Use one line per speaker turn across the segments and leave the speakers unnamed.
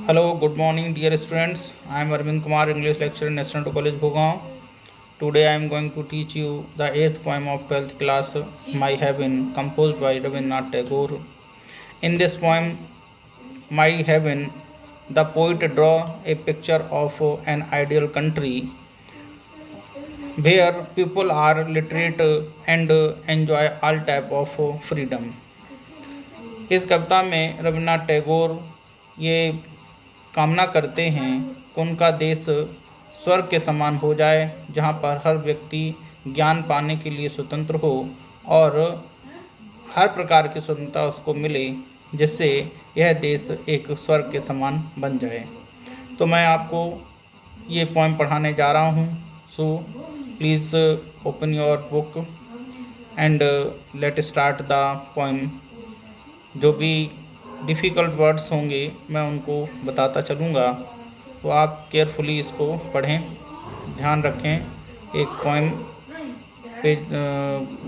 Hello, good morning, dear students. I am Arvind Kumar, English lecturer in National College, Bhugaon. Today I am going to teach you the eighth poem of 12th class, My Heaven, composed by Rabindranath Tagore. In this poem, My Heaven, the poet draw a picture of an ideal country where people are literate and enjoy all type of freedom. इस कविता में रविन्द्रनाथ टैगोर ये कामना करते हैं कि उनका देश स्वर्ग के समान हो जाए, जहाँ पर हर व्यक्ति ज्ञान पाने के लिए स्वतंत्र हो और हर प्रकार की स्वतंत्रता उसको मिले, जिससे यह देश एक स्वर्ग के समान बन जाए। तो मैं आपको ये पोएम पढ़ाने जा रहा हूँ। So please open your book and let start the poem. जो भी डिफ़िकल्ट वर्ड्स होंगे मैं उनको बताता चलूँगा, तो आप केयरफुली इसको पढ़ें, ध्यान रखें। एक पोएम पे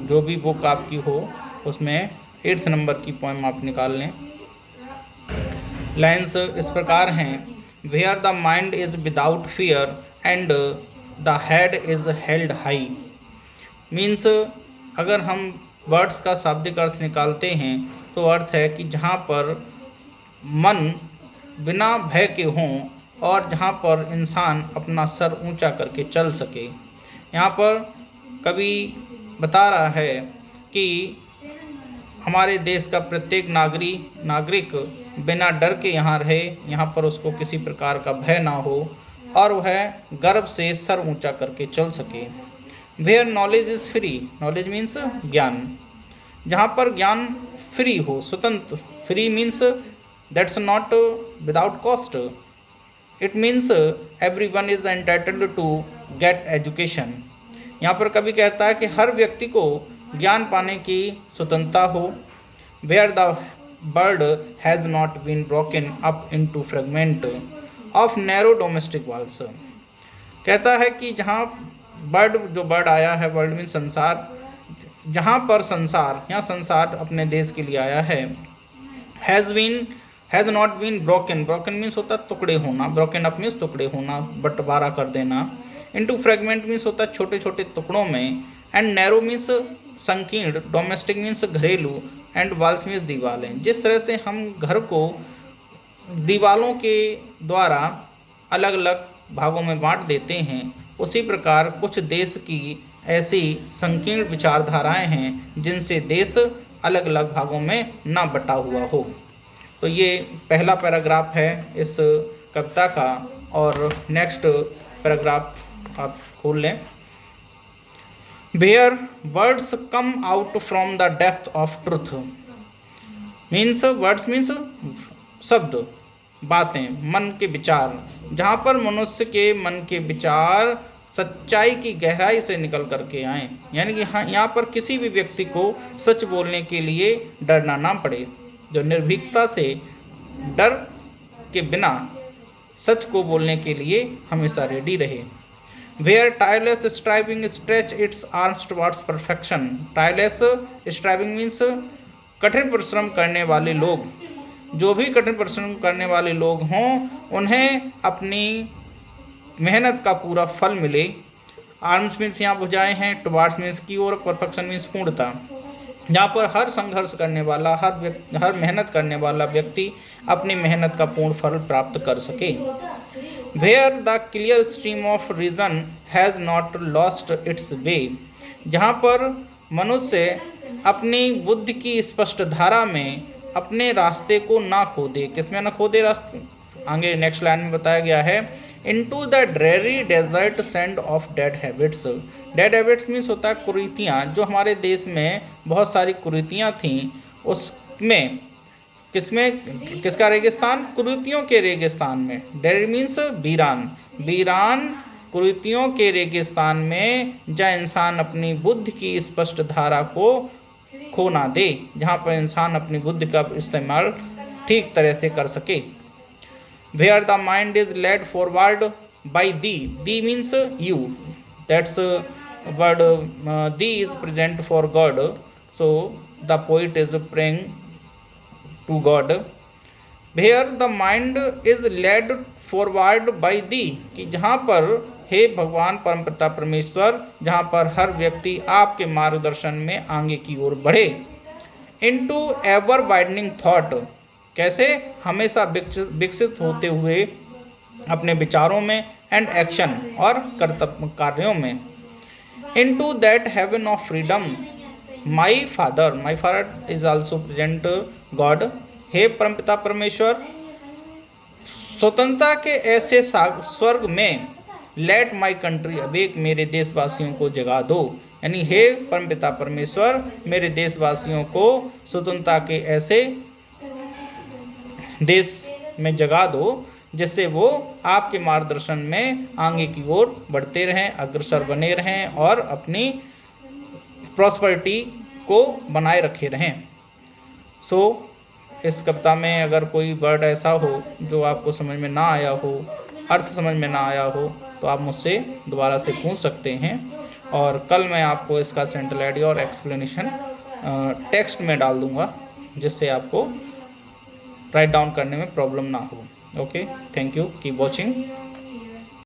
जो भी बुक आपकी हो उसमें 8th नंबर की पोएम आप निकाल लें। लाइन्स इस प्रकार हैं: where the mind is without fear and the head is held high. Means अगर हम वर्ड्स का शाब्दिक अर्थ निकालते हैं तो अर्थ है कि जहाँ पर मन बिना भय के हों और जहाँ पर इंसान अपना सर ऊंचा करके चल सके। यहाँ पर कवि बता रहा है कि हमारे देश का प्रत्येक नागरिक बिना डर के यहाँ रहे, यहाँ पर उसको किसी प्रकार का भय ना हो और वह गर्व से सर ऊंचा करके चल सके। Where knowledge is free, knowledge means ज्ञान, जहाँ पर ज्ञान फ्री हो, स्वतंत्र। Free means that's not without cost, it means everyone is entitled to get education. यहाँ पर कभी कहता है कि हर व्यक्ति को ज्ञान पाने की स्वतंत्रता हो। Where the bird has not been broken up into fragment of narrow domestic walls. कहता है कि जहाँ बर्ड आया है, वर्ल्ड मीन्स संसार, जहाँ पर संसार, यहाँ संसार अपने देश के लिए आया है। Has not been broken, broken means होता टुकड़े होना, ब्रोकन अप मीन्स टुकड़े होना, बंटवारा कर देना। इनटू फ्रेगमेंट मीन्स होता छोटे छोटे टुकड़ों में। एंड नैरो मीन्स संकीर्ण, डोमेस्टिक मीन्स घरेलू, एंड वॉल्स मीन्स दीवारें। जिस तरह से हम घर को दीवारों के द्वारा अलग अलग भागों में बांट देते हैं, उसी प्रकार कुछ देश की ऐसी संकीर्ण विचारधाराएं हैं जिनसे देश अलग अलग भागों में ना बटा हुआ हो। तो ये पहला पैराग्राफ है इस कविता का, और नेक्स्ट पैराग्राफ आप खोल लें। Where words come out from the depth of truth, means words means शब्द, बातें, मन के विचार, जहाँ पर मनुष्य के मन के विचार सच्चाई की गहराई से निकल करके आए, यानी कि हाँ, यहाँ पर किसी भी व्यक्ति को सच बोलने के लिए डरना ना पड़े, जो निर्भीकता से डर के बिना सच को बोलने के लिए हमेशा रेडी रहे। Where tireless striving stretch its arms towards perfection. Tireless striving means कठिन परिश्रम करने वाले लोग, जो भी कठिन परिश्रम करने वाले लोग हों उन्हें अपनी मेहनत का पूरा फल मिले। आर्म्स मीन्स यहाँ भुजाएं हैं, टुवार्ड्स मीन्स की ओर, परफेक्शन मीन्स पूर्णता, जहाँ पर हर संघर्ष करने वाला, हर मेहनत करने वाला व्यक्ति अपनी मेहनत का पूर्ण फल प्राप्त कर सके। Where the clear stream of reason has not lost its way, जहाँ पर मनुष्य अपनी बुद्धि की स्पष्ट धारा में अपने रास्ते को ना खो दे। किसमें ना खो दे रास्ते, आगे नेक्स्ट लाइन में बताया गया है। Into the dreary desert sand of dead habits. Dead habits means होता है कुरीतियाँ, जो हमारे देश में बहुत सारी कुरीतियाँ थीं, उसमें किसका रेगिस्तान, कुरीतियों के रेगिस्तान में। डेड मीन्स वीरान, वीरान कुरीतियों के रेगिस्तान में जहाँ इंसान अपनी बुद्धि की स्पष्ट धारा को खो ना दे, जहाँ पर इंसान अपनी बुद्धि का इस्तेमाल ठीक तरह से कर सके। Where the mind is led forward by thee, thee means you, that's word thee is present for God, so the poet is praying to God. Where the mind is led forward by thee, कि जहाँ पर हे भगवान परमपिता परमेश्वर, जहाँ पर हर व्यक्ति आपके मार्गदर्शन में आगे की ओर बढ़े। इनटू एवर वाइडनिंग थॉट, कैसे, हमेशा विकसित होते हुए अपने विचारों में, एंड एक्शन, और कर्तव्य कार्यों में। Into that heaven of freedom my father is also present God, हे परमपिता परमेश्वर, स्वतंत्रता के ऐसे स्वर्ग में लेट माई कंट्री अवेक, मेरे देशवासियों को जगा दो। यानी हे परमपिता परमेश्वर, मेरे देशवासियों को स्वतंत्रता के ऐसे देश में जगा दो जिससे वो आपके मार्गदर्शन में आगे की ओर बढ़ते रहें, अग्रसर बने रहें और अपनी प्रॉस्पेरिटी को बनाए रखे रहें। सो इस कविता में अगर कोई वर्ड ऐसा हो जो आपको समझ में ना आया हो, अर्थ समझ में ना आया हो, तो आप मुझसे दोबारा से पूछ सकते हैं, और कल मैं आपको इसका सेंट्रल आइडिया और एक्सप्लेनेशन टेक्स्ट में डाल दूंगा, जिससे आपको राइट डाउन करने में प्रॉब्लम ना हो। Okay, thank you, keep watching.